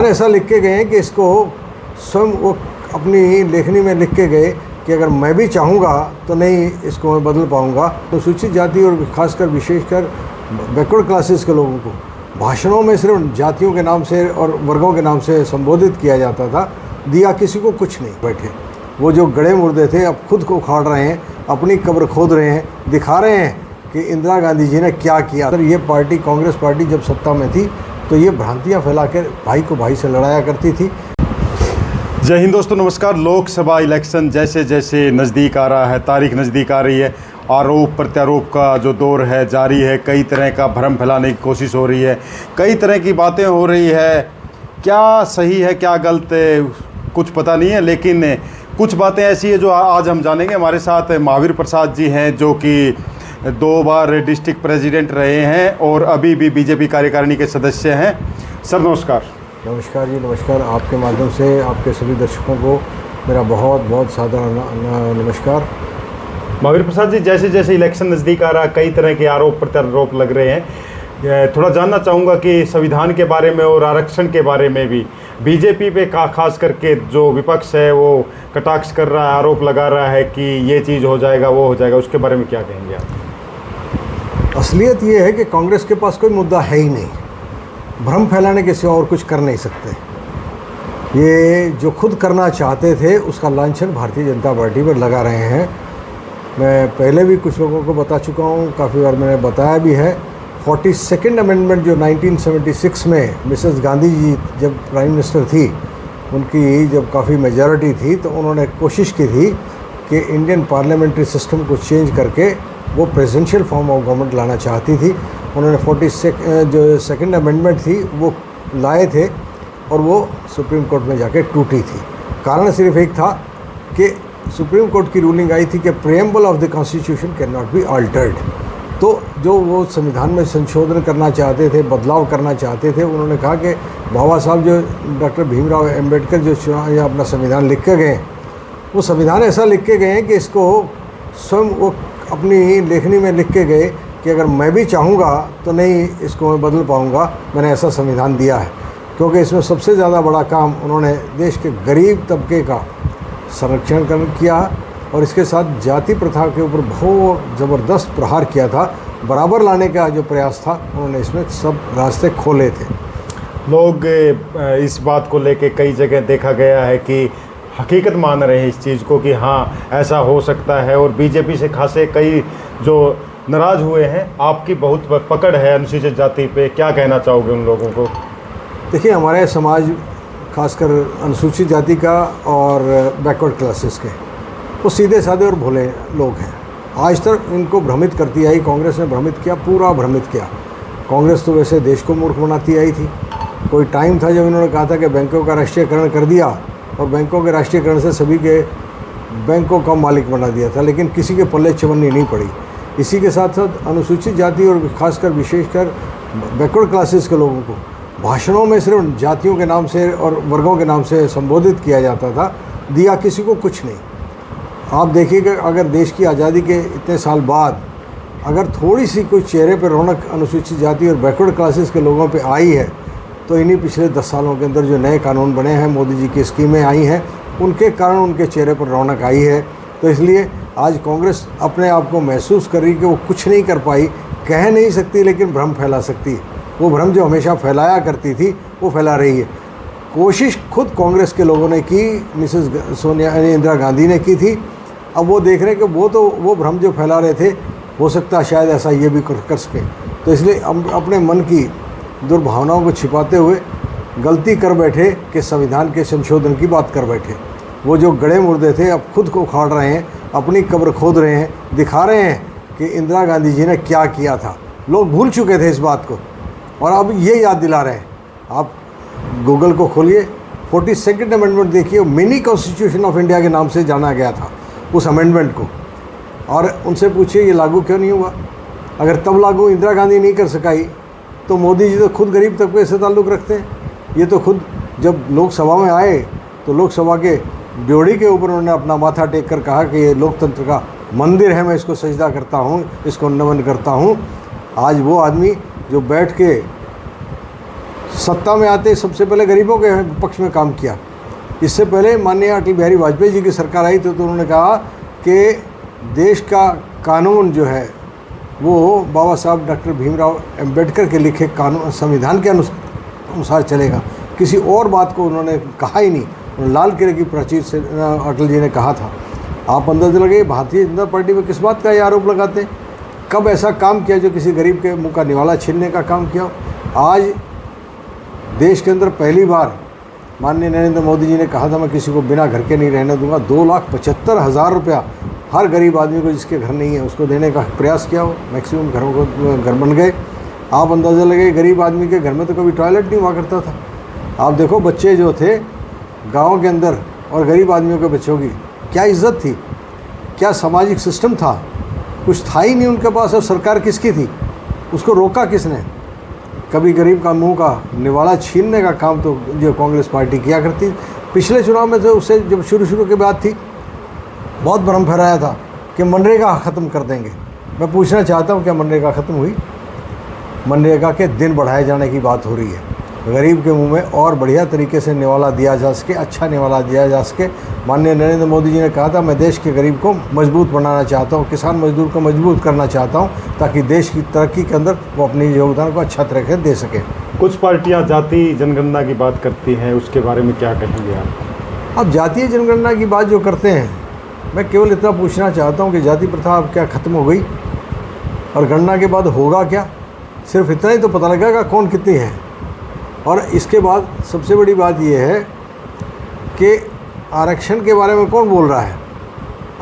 ऐसा लिख के गए हैं कि इसको स्वयं वो अपनी लेखनी में लिख के गए कि अगर मैं भी चाहूँगा तो नहीं इसको मैं बदल पाऊँगा। तो अनुसूचित जाति और खासकर विशेषकर बैकवर्ड क्लासेस के लोगों को भाषणों में सिर्फ जातियों के नाम से और वर्गों के नाम से संबोधित किया जाता था, दिया किसी को कुछ नहीं। बैठे वो जो गड़े मुर्दे थे अब खुद को उखाड़ रहे हैं, अपनी कब्र खोद रहे हैं, दिखा रहे हैं कि इंदिरा गांधी जी ने क्या किया। ये पार्टी कांग्रेस पार्टी जब सत्ता में थी तो ये भ्रांतियाँ फैला कर भाई को भाई से लड़ाया करती थी। जय हिंद दोस्तों, नमस्कार। लोकसभा इलेक्शन जैसे जैसे नज़दीक आ रहा है, तारीख नज़दीक आ रही है, आरोप प्रत्यारोप का जो दौर है जारी है, कई तरह का भ्रम फैलाने की कोशिश हो रही है, कई तरह की बातें हो रही है। क्या सही है क्या गलत है कुछ पता नहीं है, लेकिन कुछ बातें ऐसी है जो आज हम जानेंगे। हमारे साथ महावीर प्रसाद जी हैं जो कि 2 बार डिस्ट्रिक्ट प्रेसिडेंट रहे हैं और अभी भी बीजेपी कार्यकारिणी के सदस्य हैं। सर नमस्कार। नमस्कार जी, नमस्कार। आपके माध्यम से आपके सभी दर्शकों को मेरा बहुत बहुत सादर नमस्कार। महावीर प्रसाद जी, जैसे जैसे इलेक्शन नज़दीक आ रहा है कई तरह के आरोप प्रत्यारोप लग रहे हैं। थोड़ा जानना चाहूँगा कि संविधान के बारे में और आरक्षण के बारे में भी बीजेपी पे खास करके जो विपक्ष है वो कटाक्ष कर रहा है, आरोप लगा रहा है कि ये चीज़ हो जाएगा वो हो जाएगा, उसके बारे में क्या कहेंगे आप? असलियत ये है कि कांग्रेस के पास कोई मुद्दा है ही नहीं, भ्रम फैलाने के सिवा और कुछ कर नहीं सकते। ये जो खुद करना चाहते थे उसका लांछन भारतीय जनता पार्टी पर लगा रहे हैं। मैं पहले भी कुछ लोगों को बता चुका हूँ, काफ़ी बार मैंने बताया भी है। 42nd अमेंडमेंट जो 1976 में मिसेस गांधी जी जब प्राइम मिनिस्टर थी, उनकी जब काफ़ी मेजॉरिटी थी तो उन्होंने कोशिश की थी कि इंडियन पार्लियामेंट्री सिस्टम को चेंज करके वो प्रेसिडेंशियल फॉर्म ऑफ गवर्नमेंट लाना चाहती थी। उन्होंने 42nd अमेंडमेंट थी वो लाए थे और वो सुप्रीम कोर्ट में जाके टूटी थी। कारण सिर्फ एक था कि सुप्रीम कोर्ट की रूलिंग आई थी कि preamble of the constitution can not be altered. तो जो वो संविधान में संशोधन करना चाहते थे, बदलाव करना चाहते थे, उन्होंने कहा कि बाबा साहब जो डॉक्टर भीमराव अम्बेडकर जो अपना संविधान लिख के गए, वो संविधान ऐसा लिख के गए कि इसको स्वयं वो अपनी लेखनी में लिख के गए कि अगर मैं भी चाहूँगा तो नहीं इसको मैं बदल पाऊँगा। मैंने ऐसा संविधान दिया है क्योंकि इसमें सबसे ज़्यादा बड़ा काम उन्होंने देश के गरीब तबके का संरक्षण किया और इसके साथ जाति प्रथा के ऊपर बहुत ज़बरदस्त प्रहार किया था। बराबर लाने का जो प्रयास था उन्होंने इसमें सब रास्ते खोले थे। लोग इस बात को लेके कई जगह देखा गया है कि हकीकत मान रहे हैं इस चीज़ को कि हाँ ऐसा हो सकता है, और बीजेपी से खासे कई जो नाराज़ हुए हैं। आपकी बहुत पकड़ है अनुसूचित जाति पे, क्या कहना चाहोगे उन लोगों को? देखिए, हमारे समाज खासकर अनुसूचित जाति का और बैकवर्ड क्लासेस के वो सीधे साधे और भोले लोग हैं। आज तक इनको भ्रमित करती आई कांग्रेस ने, भ्रमित किया, पूरा भ्रमित किया। कांग्रेस तो वैसे देश को मूर्ख बनाती आई थी। कोई टाइम था जब इन्होंने कहा था कि बैंकों का राष्ट्रीयकरण कर दिया और बैंकों के राष्ट्रीयकरण से सभी के बैंकों का मालिक बना दिया था, लेकिन किसी के पल्ले चवन्नी नहीं पड़ी। इसी के साथ साथ अनुसूचित जाति और खासकर विशेषकर बैकवर्ड क्लासेस के लोगों को भाषणों में सिर्फ जातियों के नाम से और वर्गों के नाम से संबोधित किया जाता था, दिया किसी को कुछ नहीं। आप देखिएगा, अगर देश की आज़ादी के इतने साल बाद अगर थोड़ी सी कोई चेहरे पर रौनक अनुसूचित जाति और बैकवर्ड क्लासेस के लोगों पे आई है तो इन्हीं पिछले 10 सालों के अंदर जो नए कानून बने हैं, मोदी जी की स्कीमें आई हैं, उनके कारण उनके चेहरे पर रौनक आई है। तो इसलिए आज कांग्रेस अपने आप को महसूस कर रही कि वो कुछ नहीं कर पाई, कह नहीं सकती लेकिन भ्रम फैला सकती है। वो भ्रम जो हमेशा फैलाया करती थी वो फैला रही है। कोशिश खुद कांग्रेस के लोगों ने की, मिसेस सोनिया इंदिरा गांधी ने की थी। अब वो देख रहे हैं कि वो भ्रम जो फैला रहे थे, हो सकता है शायद ऐसा ये भी कर सके। तो इसलिए अपने मन की दुर्भावनाओं को छिपाते हुए गलती कर बैठे कि संविधान के संशोधन की बात कर बैठे। वो जो गड़े मुर्दे थे अब खुद को उखाड़ रहे हैं, अपनी कब्र खोद रहे हैं, दिखा रहे हैं कि इंदिरा गांधी जी ने क्या किया था। लोग भूल चुके थे इस बात को और अब ये याद दिला रहे हैं। आप गूगल को खोलिए, 42nd अमेंडमेंट देखिए, मिनी कॉन्स्टिट्यूशन ऑफ इंडिया के नाम से जाना गया था उस अमेंडमेंट को, और उनसे पूछिए ये लागू क्यों नहीं हुआ। अगर तब लागू इंदिरा गांधी नहीं कर सकाई तो मोदी जी तो खुद गरीब तबके से ताल्लुक़ रखते हैं। ये तो खुद जब लोकसभा में आए तो लोकसभा के ड्योढ़ी के ऊपर उन्होंने अपना माथा टेक कर कहा कि ये लोकतंत्र का मंदिर है, मैं इसको सजदा करता हूँ, इसको नमन करता हूँ। आज वो आदमी जो बैठ के सत्ता में आते सबसे पहले गरीबों के पक्ष में काम किया। इससे पहले माननीय अटल बिहारी वाजपेयी जी की सरकार आई तो उन्होंने कहा कि देश का कानून जो है वो बाबा साहब डॉक्टर भीमराव अंबेडकर के लिखे कानून संविधान के अनुसार चलेगा। किसी और बात को उन्होंने कहा ही नहीं। लाल किले की प्राचीर से अटल जी ने कहा था। आप अंदाजा लगाइए भारतीय जनता पार्टी में किस बात का ये आरोप लगाते हैं? कब ऐसा काम किया जो किसी गरीब के मुंह का निवाला छीनने का काम किया? आज देश के अंदर पहली बार माननीय नरेंद्र मोदी जी ने कहा था मैं किसी को बिना घर के नहीं रहने दूंगा। 2,75,000 रुपया हर गरीब आदमी को जिसके घर नहीं है उसको देने का प्रयास किया हो। मैक्सिमम घरों को घर बन गए। आप अंदाज़ा लगाइए गरीब आदमी के घर में तो कभी टॉयलेट नहीं हुआ करता था। आप देखो बच्चे जो थे गाँव के अंदर और गरीब आदमियों के बच्चों की क्या इज्जत थी, क्या सामाजिक सिस्टम था, कुछ था ही नहीं उनके पास। और सरकार किसकी थी? उसको रोका किसने? कभी गरीब का मुंह का निवाला छीनने का काम तो जो कांग्रेस पार्टी किया करती। पिछले चुनाव में तो उससे जब शुरू की बात थी बहुत भ्रम फैलाया था कि मनरेगा ख़त्म कर देंगे। मैं पूछना चाहता हूँ क्या मनरेगा ख़त्म हुई? मनरेगा के दिन बढ़ाए जाने की बात हो रही है। गरीब के मुंह में और बढ़िया तरीके से निवाला दिया जा सके, अच्छा निवाला दिया जा सके। माननीय नरेंद्र मोदी जी ने कहा था मैं देश के गरीब को मजबूत बनाना चाहता हूँ, किसान मजदूर को मजबूत करना चाहता हूँ ताकि देश की तरक्की के अंदर वो अपनी योगदान को अच्छा तरीके से दे सके। कुछ पार्टियां जाति जनगणना की बात करती हैं, उसके बारे में क्या कहेंगे आप? अब जातीय जनगणना की बात जो करते हैं, मैं केवल इतना पूछना चाहता हूँ कि जाति प्रथा अब क्या ख़त्म हो गई और गणना के बाद होगा क्या? सिर्फ इतना ही तो पता लगेगा कौन कितनी है। और इसके बाद सबसे बड़ी बात यह है कि आरक्षण के बारे में कौन बोल रहा है?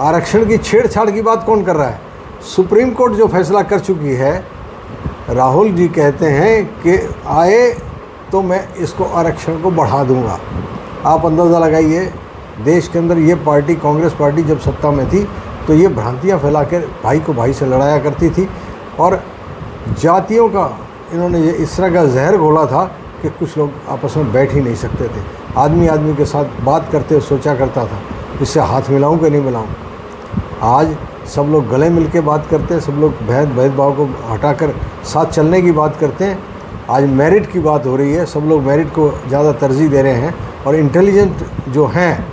आरक्षण की छेड़छाड़ की बात कौन कर रहा है? सुप्रीम कोर्ट जो फैसला कर चुकी है, राहुल जी कहते हैं कि आए तो मैं इसको आरक्षण को बढ़ा दूंगा। आप अंदाज़ा लगाइए देश के अंदर ये पार्टी कांग्रेस पार्टी जब सत्ता में थी तो ये भ्रांतियाँ फैला कर भाई को भाई से लड़ाया करती थी और जातियों का इन्होंने ये इस तरह का जहर घोला था कि कुछ लोग आपस में बैठ ही नहीं सकते थे। आदमी आदमी के साथ बात करते सोचा करता था इससे हाथ मिलाऊं कि नहीं मिलाऊं। आज सब लोग गले मिल के बात करते हैं, सब लोग भेदभाव को हटाकर साथ चलने की बात करते हैं। आज मेरिट की बात हो रही है, सब लोग मेरिट को ज़्यादा तरजीह दे रहे हैं और इंटेलिजेंट जो हैं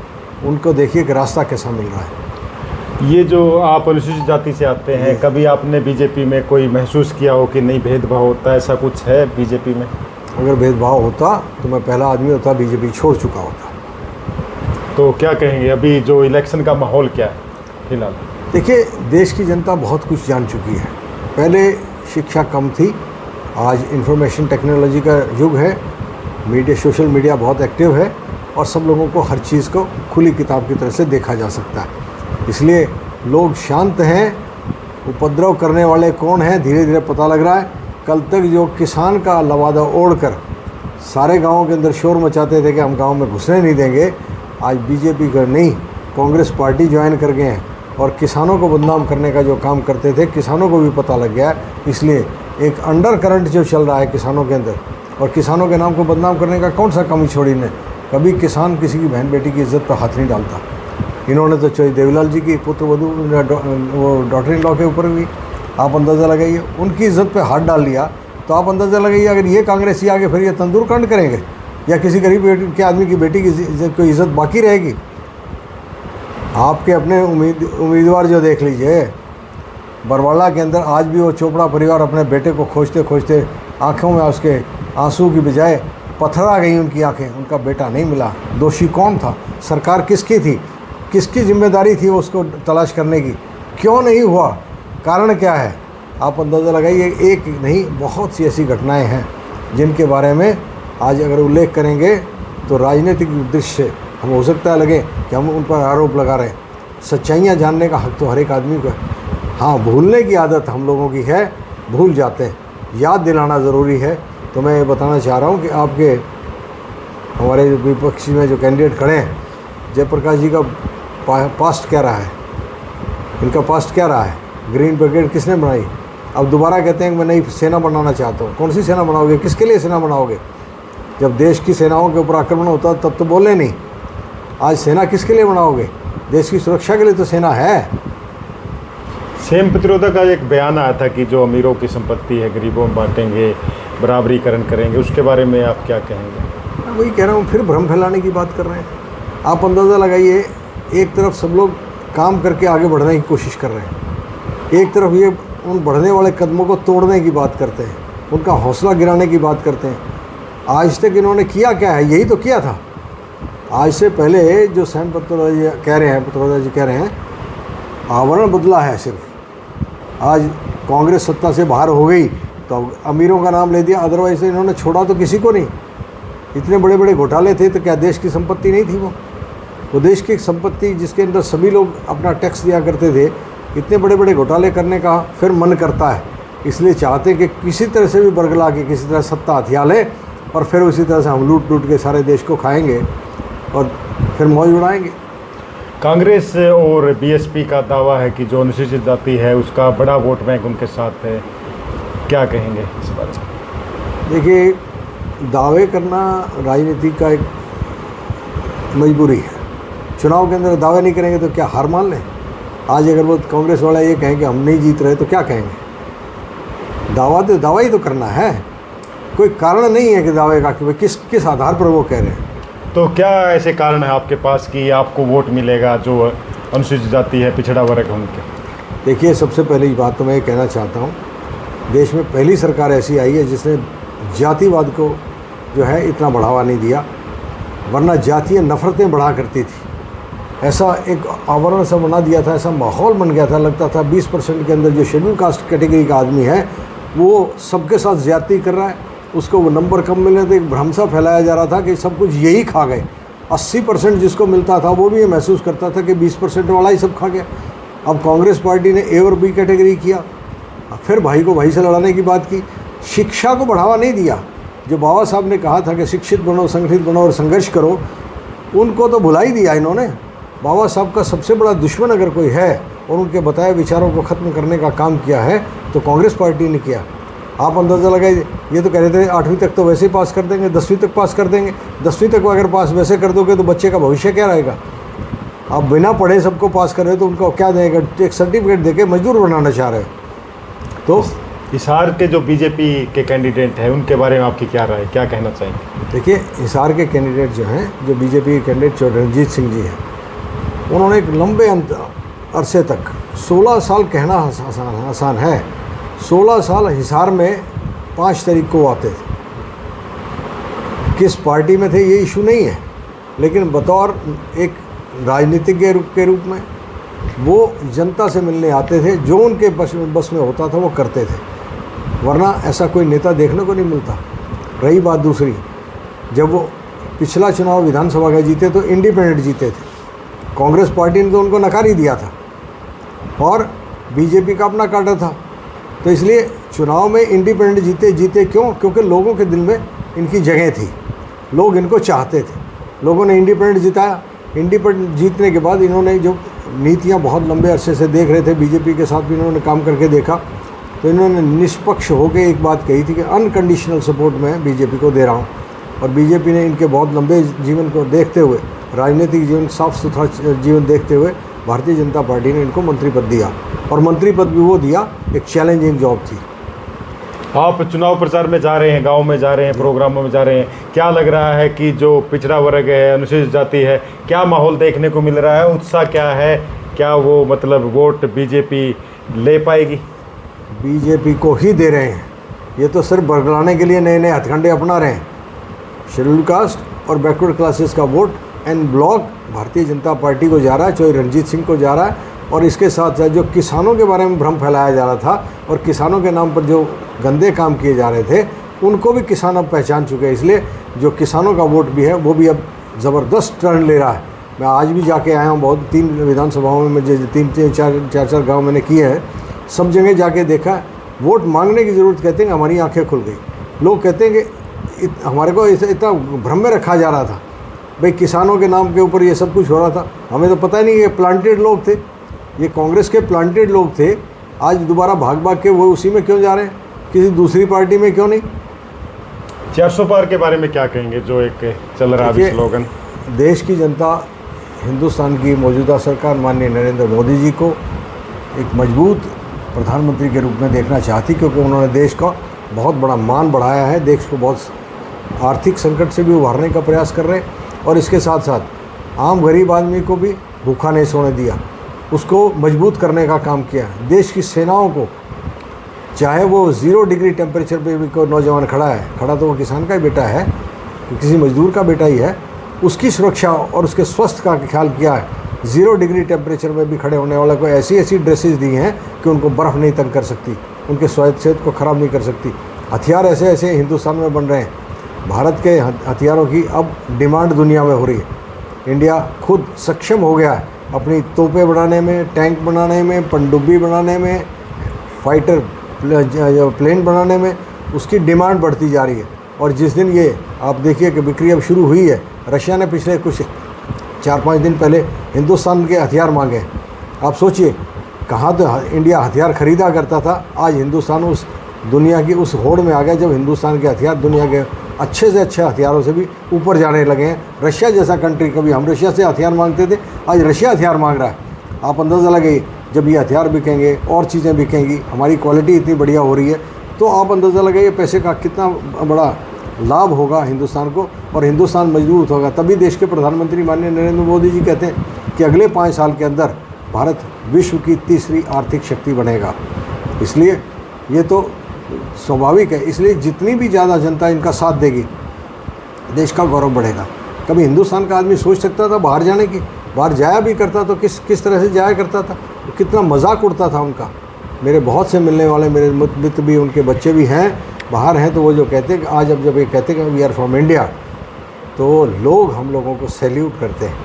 उनको देखिए कि रास्ता कैसा मिल रहा है। ये जो आप अनुसूचित जाति से आते हैं, कभी आपने बीजेपी में कोई महसूस किया हो कि नहीं भेदभाव होता है, ऐसा कुछ है बीजेपी में? अगर भेदभाव होता तो मैं पहला आदमी होता बीजेपी छोड़ चुका होता। तो क्या कहेंगे अभी जो इलेक्शन का माहौल क्या है फिलहाल? देखिए देश की जनता बहुत कुछ जान चुकी है। पहले शिक्षा कम थी, आज इंफॉर्मेशन टेक्नोलॉजी का युग है, मीडिया सोशल मीडिया बहुत एक्टिव है और सब लोगों को हर चीज़ को खुली किताब की तरह से देखा जा सकता है। इसलिए लोग शांत हैं। उपद्रव करने वाले कौन हैं धीरे धीरे पता लग रहा है। कल तक जो किसान का लवादा ओढ़कर सारे गांवों के अंदर शोर मचाते थे कि हम गांव में घुसने नहीं देंगे, आज बीजेपी का नहीं कांग्रेस पार्टी ज्वाइन कर गए हैं और किसानों को बदनाम करने का जो काम करते थे किसानों को भी पता लग गया है। इसलिए एक अंडर करंट जो चल रहा है किसानों के अंदर और किसानों के नाम को बदनाम करने का कौन सा कमी छोड़ी ने। कभी किसान किसी की बहन बेटी की इज्जत पर हाथ नहीं डालता। इन्होंने तो चौधरी देवीलाल जी की पुत्र वधू वो डॉटर इन लॉ के ऊपर भी आप अंदाज़ा लगाइए उनकी इज़्ज़त पे हाथ डाल लिया। तो आप अंदाज़ा लगाइए अगर ये कांग्रेसी आगे फिर ये तंदूर कांड करेंगे या किसी गरीब के आदमी की बेटी की कोई इज़्ज़त बाकी रहेगी? आपके अपने उम्मीदवार जो देख लीजिए, बरवाला के अंदर आज भी वो चोपड़ा परिवार अपने बेटे को खोजते खोजते आँखों में उसके आंसू की बजाय पत्थर आ गई उनकी आंखें, उनका बेटा नहीं मिला। दोषी कौन था? सरकार किसकी थी? किसकी जिम्मेदारी थी उसको तलाश करने की? क्यों नहीं हुआ? कारण क्या है? आप अंदाज़ा लगाइए। एक नहीं बहुत सी ऐसी घटनाएं हैं जिनके बारे में आज अगर उल्लेख करेंगे तो राजनीतिक दृष्टि से हम हो सकता है लगे कि हम उन पर आरोप लगा रहे हैं। सच्चाइयाँ जानने का हक तो हर एक आदमी को है। हाँ, भूलने की आदत हम लोगों की है, भूल जाते हैं, याद दिलाना ज़रूरी है। तो मैं ये बताना चाह रहा हूँ कि आपके हमारे विपक्षी में जो कैंडिडेट खड़े हैं, जयप्रकाश जी का पास्ट क्या रहा है, इनका पास्ट क्या रहा है? ग्रीन ब्रिगेड किसने बनाई? अब दोबारा कहते हैं कि मैं नई सेना बनाना चाहता हूँ। कौन सी सेना बनाओगे? किसके लिए सेना बनाओगे? जब देश की सेनाओं के ऊपर आक्रमण होता तब तो बोले नहीं। आज सेना किसके लिए बनाओगे? देश की सुरक्षा के लिए तो सेना है। सेम प्रतिरोधा का एक बयान आया था कि जो अमीरों की संपत्ति है गरीबों में बांटेंगे, बराबरीकरण करेंगे, उसके बारे में आप क्या कहेंगे? मैं वही कह रहा हूँ, फिर भ्रम फैलाने की बात कर रहे हैं। आप अंदाज़ा लगाइए, एक तरफ सब लोग काम करके आगे बढ़ने की कोशिश कर रहे हैं, एक तरफ ये उन बढ़ने वाले कदमों को तोड़ने की बात करते हैं, उनका हौसला गिराने की बात करते हैं। आज तक इन्होंने किया क्या है? यही तो किया था। आज से पहले जो सैम पित्रोदा जी कह रहे हैं आवरण बदला है सिर्फ। आज कांग्रेस सत्ता से बाहर हो गई तो अमीरों का नाम ले दिया, अदरवाइज इन्होंने छोड़ा तो किसी को नहीं। इतने बड़े बड़े घोटाले थे तो क्या देश की संपत्ति नहीं थी? वो देश की संपत्ति जिसके अंदर सभी लोग अपना टैक्स दिया करते थे, इतने बड़े बड़े घोटाले करने का फिर मन करता है। इसलिए चाहते कि किसी तरह से भी बरगला के किसी तरह सत्ता हथिया लें और फिर उसी तरह से हम लूट लूट के सारे देश को खाएंगे और फिर मौज उड़ाएंगे। कांग्रेस और बीएसपी का दावा है कि जो अनुसूचित जाति है उसका बड़ा वोट बैंक उनके साथ है, क्या कहेंगे इस बात में? देखिए, दावे करना राजनीति का एक मजबूरी है। चुनाव के अंदर दावे नहीं करेंगे तो क्या हार मान लें? आज अगर वो कांग्रेस वाले ये कहें कि हम नहीं जीत रहे तो क्या कहेंगे? दावा ही तो करना है, कोई कारण नहीं है कि दावे का कि भाई किस आधार पर वो कह रहे हैं। तो क्या ऐसे कारण है आपके पास कि आपको वोट मिलेगा जो अनुसूचित जाति है, पिछड़ा वर्ग है उनके? देखिए, सबसे पहली बात तो मैं ये कहना चाहता हूँ, देश में पहली सरकार ऐसी आई है जिसने जातिवाद को जो है इतना बढ़ावा नहीं दिया, वरना जातीय नफ़रतें बढ़ा करती थी। ऐसा एक आवरण सा बना दिया था, ऐसा माहौल बन गया था, लगता था 20% के अंदर जो शेड्यूल कास्ट कैटेगरी का आदमी है वो सबके साथ ज़्यादती कर रहा है, उसको वो नंबर कम मिले तो एक भ्रम सा फैलाया जा रहा था कि सब कुछ यही खा गए। 80% जिसको मिलता था वो भी ये महसूस करता था कि 20% वाला ही सब खा गया। अब कांग्रेस पार्टी ने ए और बी कैटेगरी किया, फिर भाई को भाई से लड़ाने की बात की, शिक्षा को बढ़ावा नहीं दिया। जो बाबा साहब ने कहा था कि शिक्षित बनो, संगठित बनो और संघर्ष करो, उनको तो भुला ही दिया इन्होंने। बाबा साहब का सबसे बड़ा दुश्मन अगर कोई है और उनके बताए विचारों को ख़त्म करने का काम किया है तो कांग्रेस पार्टी ने किया। आप अंदाज़ा लगाइए, ये तो कह रहे थे 8वीं तक तो वैसे ही पास कर देंगे, 10वीं तक पास कर देंगे। 10वीं तक अगर पास वैसे कर दोगे तो बच्चे का भविष्य क्या रहेगा? आप बिना पढ़े सबको पास कर रहे हो तो उनको क्या देंगे? एक सर्टिफिकेट देके मजदूर बनाना चाह रहे हो। तो हिसार के जो बीजेपी के कैंडिडेट हैं उनके बारे में आपकी क्या राय है, क्या कहना चाहेंगे? देखिए, हिसार के कैंडिडेट जो हैं, जो बीजेपी के कैंडिडेट जो रणजीत सिंह जी हैं, उन्होंने एक लंबे अरसे तक 16 साल कहना आसान है, 16 साल हिसार में 5 तारीख को आते थे। किस पार्टी में थे ये इशू नहीं है, लेकिन बतौर एक राजनीतिक के रूप में वो जनता से मिलने आते थे, जो उनके बस में होता था वो करते थे, वरना ऐसा कोई नेता देखने को नहीं मिलता। रही बात दूसरी, जब वो पिछला चुनाव विधानसभा का जीते तो इंडिपेंडेंट जीते थे, कांग्रेस पार्टी ने तो उनको नकार ही दिया था और बीजेपी का अपना काटा था। तो इसलिए चुनाव में इंडिपेंडेंट जीते क्यों? क्योंकि लोगों के दिल में इनकी जगह थी, लोग इनको चाहते थे, लोगों ने इंडिपेंडेंट जिताया। इंडिपेंडेंट जीतने के बाद इन्होंने जो नीतियां बहुत लंबे अरसे से देख रहे थे, बीजेपी के साथ भी इन्होंने काम करके देखा, तो इन्होंने निष्पक्ष होकर एक बात कही थी कि अनकंडीशनल सपोर्ट मैं बीजेपी को दे रहा हूँ। और बीजेपी ने इनके बहुत लंबे जीवन को देखते हुए, राजनीतिक जीवन, साफ सुथरा जीवन देखते हुए भारतीय जनता पार्टी ने इनको मंत्री पद दिया, और मंत्री पद भी वो दिया, एक चैलेंजिंग जॉब थी। आप चुनाव प्रचार में जा रहे हैं, गांव में जा रहे हैं, प्रोग्रामों में जा रहे हैं, क्या लग रहा है कि जो पिछड़ा वर्ग है, अनुसूचित जाति है, क्या माहौल देखने को मिल रहा है? उत्साह क्या है? क्या वो मतलब वोट बीजेपी ले पाएगी? बीजेपी को ही दे रहे हैं, ये तो सिर्फ बरगलाने के लिए नए नए हथकंडे अपना रहे हैं। शेड्यूल कास्ट और बैकवर्ड क्लासेस का vote N block Bharatiya Janata party को जा रहा है, चाहे रणजीत सिंह को जा रहा है। और इसके साथ साथ जो किसानों के बारे में भ्रम फैलाया जा रहा था और किसानों के नाम पर जो गंदे काम किए जा रहे थे, उनको भी किसान अब पहचान चुके हैं। इसलिए जो किसानों का वोट भी है वो भी अब ज़बरदस्त टर्न ले रहा है। मैं आज भी जाके आया हूँ, बहुत 3 विधानसभाओं में जो 3-4 गाँव मैंने किए हैं, सब जगह जाके देखा है। वोट मांगने की ज़रूरत, कहते हैं हमारी आंखें खुल गई। लोग कहते हैं कि हमारे को इतना भ्रम में रखा जा रहा था, भाई किसानों के नाम के ऊपर ये सब कुछ हो रहा था, हमें तो पता ही नहीं। ये प्लांटेड लोग थे, ये कांग्रेस के प्लांटेड लोग थे, आज दोबारा भाग भाग के वो उसी में क्यों जा रहे हैं, किसी दूसरी पार्टी में क्यों नहीं? 400 पार के बारे में क्या कहेंगे, जो एक चल रहा है स्लोगन? देश की जनता हिंदुस्तान की मौजूदा सरकार माननीय नरेंद्र मोदी जी को एक मजबूत प्रधानमंत्री के रूप में देखना चाहती, क्योंकि उन्होंने देश का बहुत बड़ा मान बढ़ाया है, देश को बहुत आर्थिक संकट से भी उभारने का प्रयास कर रहे हैं। और इसके साथ साथ आम गरीब आदमी को भी भूखा नहीं सोने दिया, उसको मजबूत करने का काम किया। देश की सेनाओं को, चाहे वो 0 डिग्री टेम्परेचर पे भी कोई नौजवान खड़ा तो वो किसान का ही बेटा है, किसी मजदूर का बेटा ही है, उसकी सुरक्षा और उसके स्वास्थ्य का ख्याल किया है। 0 डिग्री टेम्परेचर में भी खड़े होने वाले को ऐसी ऐसी ड्रेसेस दी हैं कि उनको बर्फ़ नहीं तंग कर सकती, उनके सेहत को ख़राब नहीं कर सकती। हथियार ऐसे ऐसे हिंदुस्तान में बन रहे हैं, भारत के हथियारों की अब डिमांड दुनिया में हो रही है। इंडिया खुद सक्षम हो गया है अपनी तोपें बनाने में, टैंक बनाने में, पनडुब्बी बनाने में, फाइटर प्लेन बनाने में, उसकी डिमांड बढ़ती जा रही है। और जिस दिन ये आप देखिए कि बिक्री अब शुरू हुई है, रशिया ने पिछले कुछ 4-5 दिन पहले हिंदुस्तान के हथियार मांगे। आप सोचिए, कहाँ तो इंडिया हथियार ख़रीदा करता था, आज हिंदुस्तान उस दुनिया की उस होड़ में आ गया जब हिंदुस्तान के हथियार दुनिया के अच्छे से अच्छे हथियारों से भी ऊपर जाने लगे हैं। रशिया जैसा कंट्री, कभी हम रशिया से हथियार मांगते थे, आज रशिया हथियार मांग रहा है। आप अंदाज़ा लगाइए, जब ये हथियार बिकेंगे और चीज़ें बिकेंगी, हमारी क्वालिटी इतनी बढ़िया हो रही है, तो आप अंदाज़ा लगाइए पैसे का कितना बड़ा लाभ होगा हिंदुस्तान को, और हिंदुस्तान मजबूत होगा। तभी देश के प्रधानमंत्री माननीय नरेंद्र मोदी जी कहते हैं कि अगले 5 साल के अंदर भारत विश्व की तीसरी आर्थिक शक्ति बनेगा। इसलिए ये तो स्वाभाविक है, इसलिए जितनी भी ज़्यादा जनता इनका साथ देगी, देश का गौरव बढ़ेगा। कभी हिंदुस्तान का आदमी सोच सकता था बाहर जाने की? बाहर जाया भी करता तो किस तरह से जाया करता था, कितना मजाक उड़ता था उनका। मेरे बहुत से मिलने वाले मेरे मित्र भी, उनके बच्चे भी हैं बाहर हैं, तो वो जो कहते हैं कि आज अब जब ये कहते हैं कि वी आर फ्रॉम इंडिया, तो लोग हम लोगों को सैल्यूट करते हैं।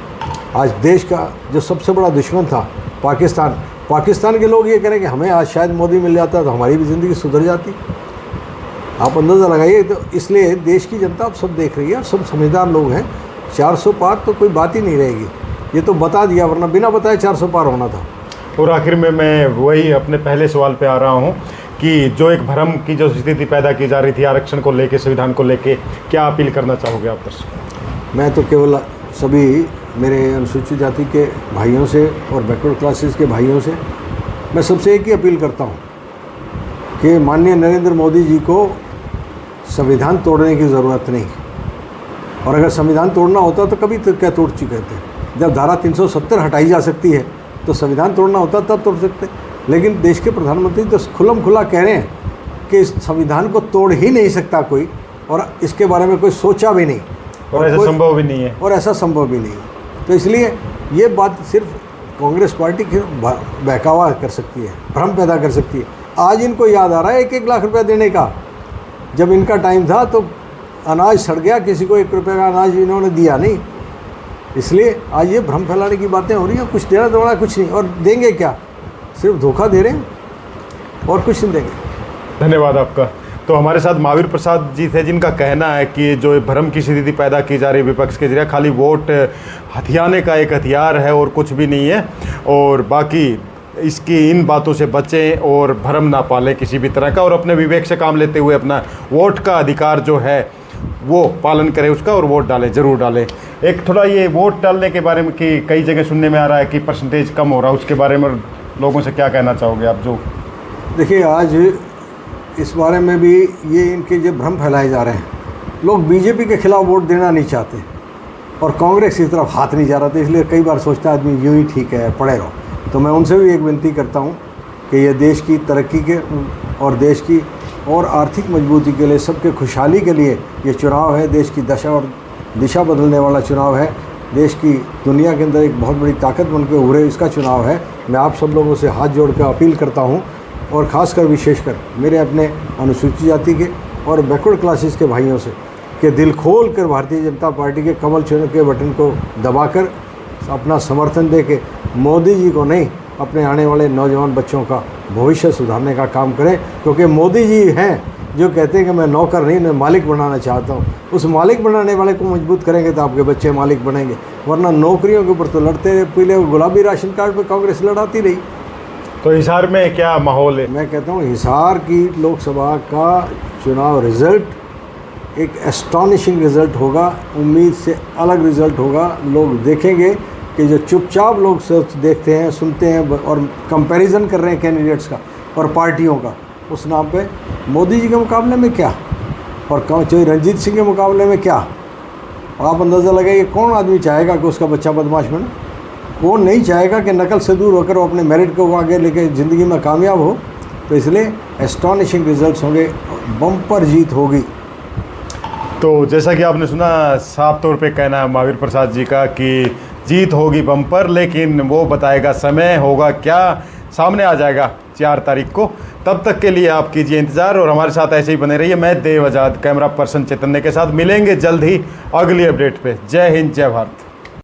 आज देश का जो सबसे बड़ा दुश्मन था पाकिस्तान के लोग ये कह रहे हैं कि हमें आज शायद मोदी मिल जाता तो हमारी भी ज़िंदगी सुधर जाती। आप अंदाज़ा लगाइए। तो इसलिए देश की जनता अब सब देख रही है और सब समझदार लोग हैं। 400 पार तो कोई बात ही नहीं रहेगी, ये तो बता दिया, वरना बिना बताए 400 पार होना था। और आखिर में मैं वही अपने पहले सवाल पे आ रहा हूँ कि जो एक भ्रम की जो स्थिति पैदा की जा रही थी आरक्षण को लेके, संविधान को लेके, क्या अपील करना चाहोगे आप दर्शकों? मैं तो केवल सभी मेरे अनुसूचित जाति के भाइयों से और बैकवर्ड क्लासेस के भाइयों से मैं सबसे एक ही अपील करता हूँ कि माननीय नरेंद्र मोदी जी को संविधान तोड़ने की ज़रूरत नहीं, और अगर संविधान तोड़ना होता तो कभी तो क्या तोड़ चुके थे। जब धारा 370 हटाई जा सकती है तो संविधान तोड़ना होता तब तोड़ सकते। लेकिन देश के प्रधानमंत्री तो खुल्लम खुला कह रहे हैं कि इस संविधान को तोड़ ही नहीं सकता कोई, और इसके बारे में कोई सोचा भी नहीं, और ऐसा संभव भी नहीं है, और ऐसा संभव भी नहीं है। तो इसलिए ये बात सिर्फ कांग्रेस पार्टी की बहकावा कर सकती है, भ्रम पैदा कर सकती है। आज इनको याद आ रहा है 1-1 लाख रुपया देने का। जब इनका टाइम था तो अनाज सड़ गया, किसी को 1 रुपये का अनाज इन्होंने दिया नहीं। इसलिए आज ये भ्रम फैलाने की बातें हो रही हैं। कुछ देना दौड़ा कुछ नहीं, और देंगे क्या, सिर्फ धोखा दे रहे हैं और कुछ नहीं देंगे। धन्यवाद आपका। तो हमारे साथ महावीर प्रसाद जी थे, जिनका कहना है कि जो भ्रम की स्थिति पैदा की जा रही विपक्ष के जरिए, खाली वोट हथियाने का एक हथियार है और कुछ भी नहीं है, और बाकी इसकी इन बातों से बचें और भ्रम ना पालें किसी भी तरह का, और अपने विवेक से काम लेते हुए अपना वोट का अधिकार जो है वो पालन करें उसका, और वोट डालें, ज़रूर डालें। एक थोड़ा ये वोट डालने के बारे में कि कई जगह सुनने में आ रहा है कि परसेंटेज कम हो रहा है, उसके बारे में लोगों से क्या कहना चाहोगे आप? जो देखिए, आज इस बारे में भी ये इनके जो भ्रम फैलाए जा रहे हैं, लोग बीजेपी के खिलाफ वोट देना नहीं चाहते और कांग्रेस की तरफ हाथ नहीं जा रहा था। इसलिए कई बार सोचता आदमी यूँ ही ठीक है, पड़े रहो। तो मैं उनसे भी एक विनती करता हूँ कि ये देश की तरक्की के और देश की और आर्थिक मजबूती के लिए, सबके खुशहाली के लिए ये चुनाव है, देश की दशा और दिशा बदलने वाला चुनाव है, देश की दुनिया के अंदर एक बहुत बड़ी ताकत बनकर उभरे इसका चुनाव है। मैं आप सब लोगों से हाथ जोड़ कर अपील करता हूँ, और ख़ासकर विशेषकर मेरे अपने अनुसूचित जाति के और बैकवर्ड क्लासेस के भाइयों से, कि दिल खोल कर भारतीय जनता पार्टी के कमल चिन्ह के बटन को दबाकर अपना समर्थन दे के मोदी जी को नहीं, अपने आने वाले नौजवान बच्चों का भविष्य सुधारने का काम करें। क्योंकि मोदी जी हैं जो कहते हैं कि मैं नौकर नहीं, मैं मालिक बनाना चाहता हूँ। उस मालिक बनाने वाले को मजबूत करेंगे तो आपके बच्चे मालिक बनेंगे, वरना नौकरियों के ऊपर तो लड़ते रहे। पहले गुलाबी राशन कार्ड पर कांग्रेस लड़ाती रही। तो हिसार में क्या माहौल है? मैं कहता हूँ हिसार की लोकसभा का चुनाव रिज़ल्ट एक एस्टॉनिशिंग रिज़ल्ट होगा, उम्मीद से अलग रिज़ल्ट होगा। लोग देखेंगे कि जो चुपचाप लोग देखते हैं, सुनते हैं और कंपैरिजन कर रहे हैं कैंडिडेट्स का और पार्टियों का, उस नाम पे। मोदी जी के मुकाबले में क्या, और चाहे रंजीत सिंह के मुकाबले में क्या। आप अंदाज़ा लगाइए कौन आदमी चाहेगा कि उसका बच्चा बदमाश बने। कौन नहीं चाहेगा कि नकल से दूर होकर वो अपने मेरिट को आगे लेके ज़िंदगी में कामयाब हो। तो इसलिए एस्टॉनिशिंग रिजल्ट्स होंगे, बम्पर जीत होगी। तो जैसा कि आपने सुना, साफ तौर पे कहना है महावीर प्रसाद जी का कि जीत होगी बम्पर, लेकिन वो बताएगा समय, होगा क्या सामने आ जाएगा 4 तारीख को। तब तक के लिए आप कीजिए इंतज़ार और हमारे साथ ऐसे ही बने रहिए। मैं देव आज़ाद, कैमरा पर्सन चैतन्य के साथ मिलेंगे जल्द ही अगली अपडेट पे। जय हिंद, जय भारत।